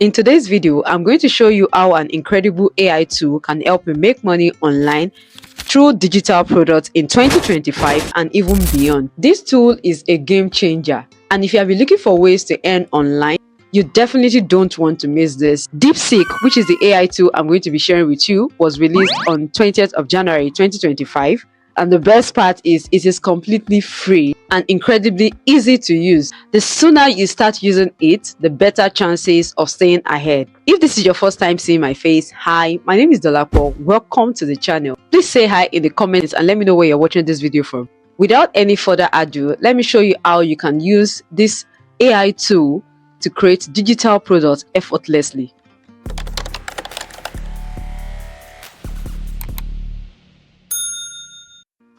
In today's video, I'm going to show you how an incredible AI tool can help you make money online through digital products in 2025 and even beyond. This tool is a game changer, and if you have been looking for ways to earn online, you definitely don't want to miss this. Deepseek, which is the AI tool I'm going to be sharing with you, was released on 20th of January 2025. And the best part is it is completely free and incredibly easy to use. The sooner you start using it, the better chances of staying ahead. If this is your first time seeing my face, hi, my name is Dolapo. Welcome to the channel. Please say hi in the comments and let me know where you're watching this video from. Without any further ado, let me show you how you can use this AI tool to create digital products effortlessly.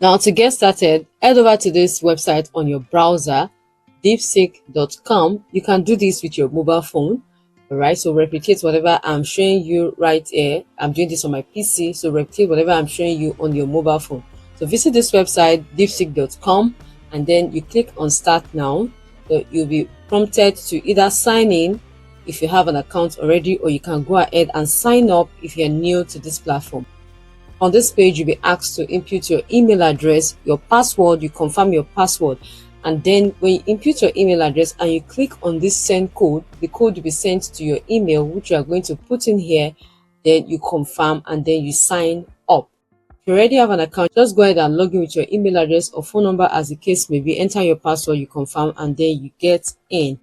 Now, to get started, head over to this website on your browser, deepseek.com. You can do this with your mobile phone. All right, so replicate whatever I'm showing you right here. I'm doing this on my PC, so replicate whatever I'm showing you on your mobile phone. So visit this website, deepseek.com, and then you click on Start Now. So you'll be prompted to either sign in if you have an account already, or you can go ahead and sign up if you're new to this platform. On this page, you'll be asked to input your email address, your password, you confirm your password, and then when you input your email address and you click on this send code, the code will be sent to your email, which you are going to put in here, then you confirm and then you sign up. If you already have an account, just go ahead and log in with your email address or phone number as the case may be, enter your password, you confirm, and then you get in.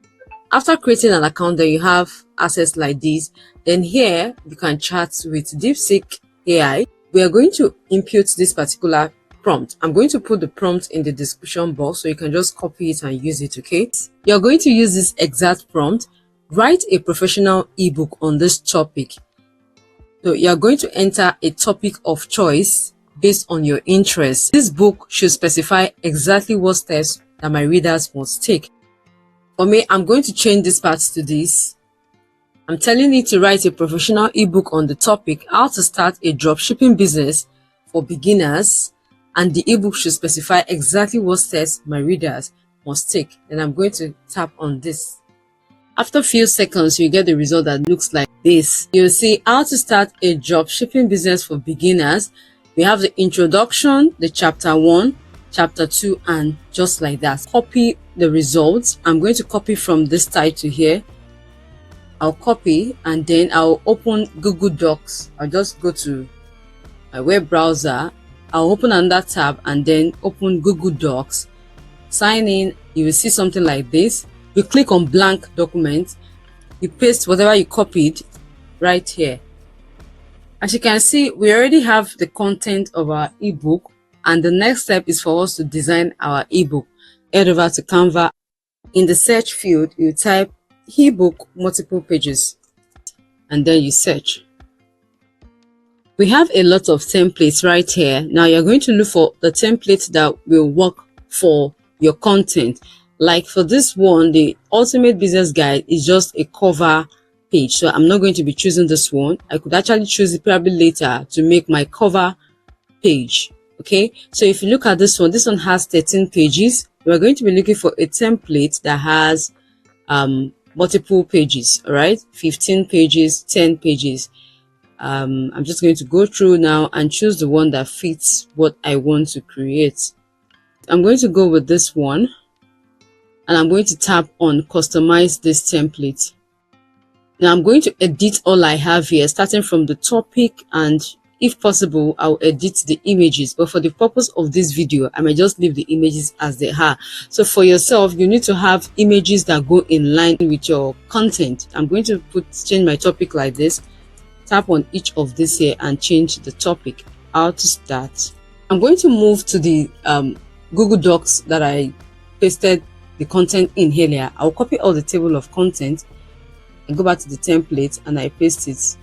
After creating an account, then you have access like this. Then here, you can chat with Deepseek AI. We are going to input this particular prompt. I'm going to put the prompt in the description box so you can just copy it and use it, okay? You're going to use this exact prompt. Write a professional ebook on this topic. So you're going to enter a topic of choice based on your interest. This book should specify exactly what steps that my readers must take. For me, I'm going to change this part to this. I'm telling you to write a professional ebook on the topic, how to start a dropshipping business for beginners, and the ebook should specify exactly what steps my readers must take. Then I'm going to tap on this. After a few seconds, you get the result that looks like this. You'll see how to start a dropshipping business for beginners. We have the introduction, the chapter 1, chapter 2, and just like that. Copy the results. I'm going to copy from this title here. I'll copy and then I'll open Google Docs. I'll just go to my web browser. I'll open another tab and then open Google Docs. Sign in. You will see something like this. You click on blank document. You paste whatever you copied right here. As you can see, we already have the content of our ebook, and the next step is for us to design our ebook. Head over to Canva. In the search field, you type ebook multiple pages and then you search. We have a lot of templates right here. Now you're going to look for the template that will work for your content. Like for this one, the ultimate business guide is just a cover page, so I'm not going to be choosing this one. I could actually choose it probably later to make my cover page. Okay, so if you look at this one has 13 pages. We're going to be looking for a template that has multiple pages. All right, 15 pages, 10 pages. I'm just going to go through now and choose the one that fits what I want to create. I'm going to go with this one and I'm going to tap on customize this template. Now I'm going to edit all I have here, starting from the topic, and if possible, I'll edit the images, but for the purpose of this video, I may just leave the images as they are. So for yourself, you need to have images that go in line with your content. I'm going to change my topic like this. Tap on each of this here and change the topic. How to start. I'm going to move to the Google Docs that I pasted the content in here. I'll copy all the table of content and go back to the template and I paste it.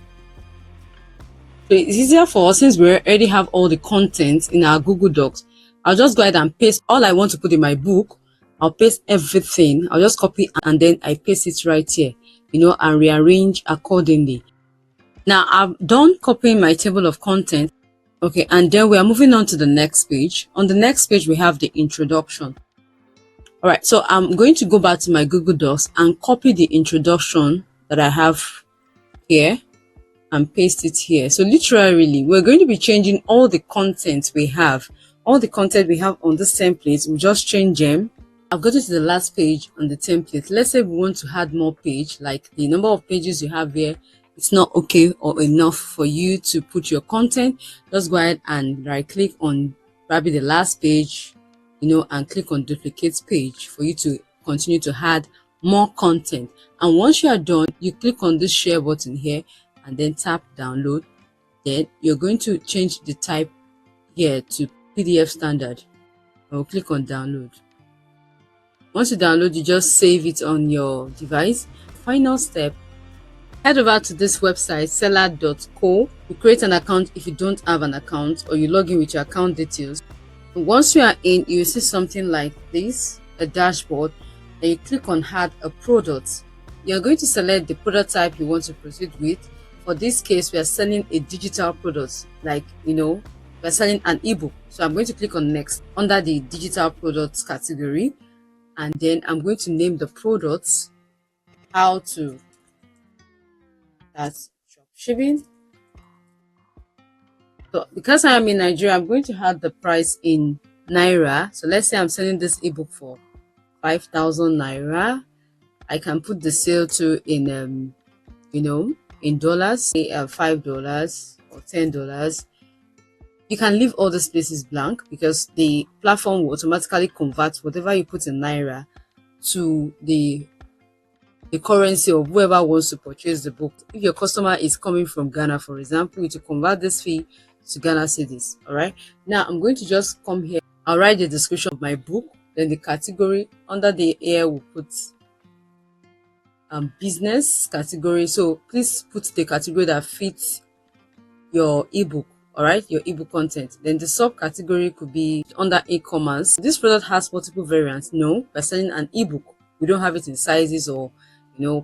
So it's easier for us since we already have all the content in our Google Docs. I'll just go ahead and paste all I want to put in my book. I'll paste everything. I'll just copy and then I paste it right here, and rearrange accordingly. Now I've done copying my table of content. Okay, and then we are moving on to the next page. On the next page, we have the introduction. All right, so I'm going to go back to my Google Docs and copy the introduction that I have here and paste it here. So literally, we're going to be changing all the content we have. All the content we have on this template, we'll just change them. I've got it to the last page on the template. Let's say we want to add more page, like the number of pages you have here, it's not okay or enough for you to put your content. Just go ahead and right click on probably the last page, and click on duplicate page for you to continue to add more content. And once you are done, you click on this share button here and then tap download. Then you're going to change the type here to PDF standard. I'll click on download. Once you download, you just save it on your device. Final step, head over to this website seller.co. You create an account if you don't have an account, or you log in with your account details. And once you are in, you will see something like this, a dashboard. Then you click on add a product. You're going to select the product type you want to proceed with. For this case, we are selling a digital product, like we're selling an ebook. So I'm going to click on next under the digital products category, and then I'm going to name the products how to, that's dropshipping. So because I am in Nigeria, I'm going to have the price in Naira. So let's say I'm selling this ebook for 5,000 Naira. I can put the sale to in in dollars, say $5 or $10. You can leave all these places blank because the platform will automatically convert whatever you put in Naira to the currency of whoever wants to purchase the book. If your customer is coming from Ghana, for example, you to convert this fee to Ghana cedis. All right. Now I'm going to just come here. I'll write the description of my book. Then the category under the here we'll put business category. So please put the category that fits your ebook. All right, your ebook content. Then the subcategory could be under e-commerce. This product has multiple variants. No, we're selling an ebook. We don't have it in sizes or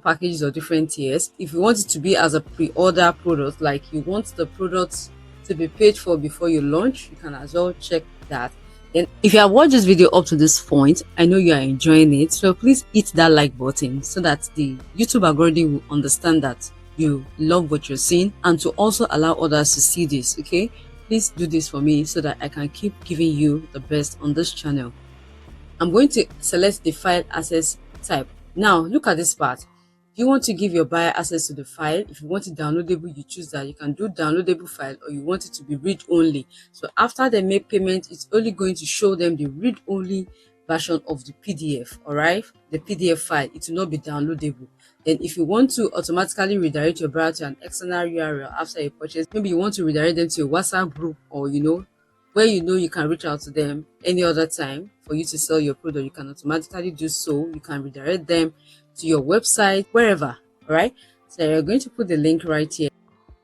packages or different tiers. If you want it to be as a pre-order product, like you want the product to be paid for before you launch, you can as well check that. Then if you have watched this video up to this point, I know you are enjoying it, so please hit that like button so that the YouTube algorithm will understand that you love what you're seeing, and to also allow others to see this. Okay, please do this for me so that I can keep giving you the best on this channel. I'm going to select the file access type. Now look at this part. If you want to give your buyer access to the file, if you want it downloadable, you choose that. You can do downloadable file, or you want it to be read only. So after they make payment, it's only going to show them the read only version of the PDF. All right, the PDF file, it will not be downloadable. Then if you want to automatically redirect your buyer to an external URL after a purchase, maybe you want to redirect them to a WhatsApp group, or where you can reach out to them any other time for you to sell your product, you can automatically do so. You can redirect them to your website, wherever. All right, so you're going to put the link right here.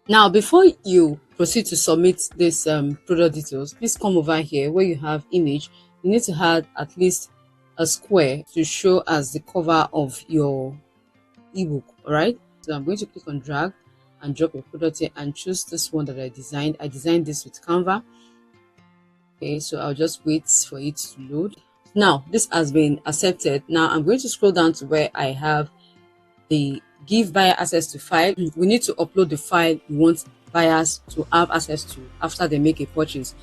Now before you proceed to submit this product details, please come over here where you have image. You need to add at least a square to show as the cover of your ebook. All right, so I'm going to click on drag and drop a product here and choose this one that I designed. I designed this with Canva. Okay, so I'll just wait for it to load. Now this has been accepted. Now I'm going to scroll down to where I have the give buyer access to file. We need to upload the file you want buyers to have access to after they make a purchase.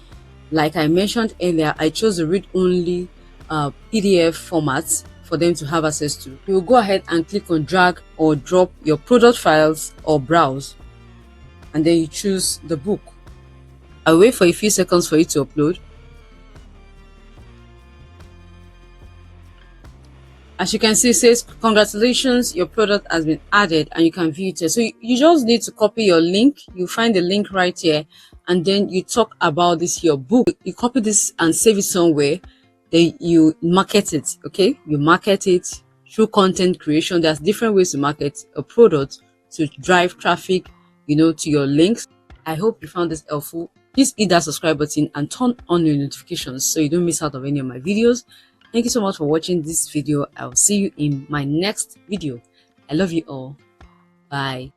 Like I mentioned earlier, I chose the read only PDF format for them to have access to. You will go ahead and click on drag or drop your product files or browse, and then you choose the book. I'll wait for a few seconds for it to upload. As you can see, it says congratulations, your product has been added, and you can view it here. So you just need to copy your link. You find the link right here, and then you talk about this your book. You copy this and save it somewhere. Then you market it. Okay, you market it through content creation. There's different ways to market a product to drive traffic to your links. I hope you found this helpful. Please hit that subscribe button and turn on your notifications so you don't miss out on any of my videos. Thank you so much for watching this video. I'll see you in my next video. I love you all. Bye.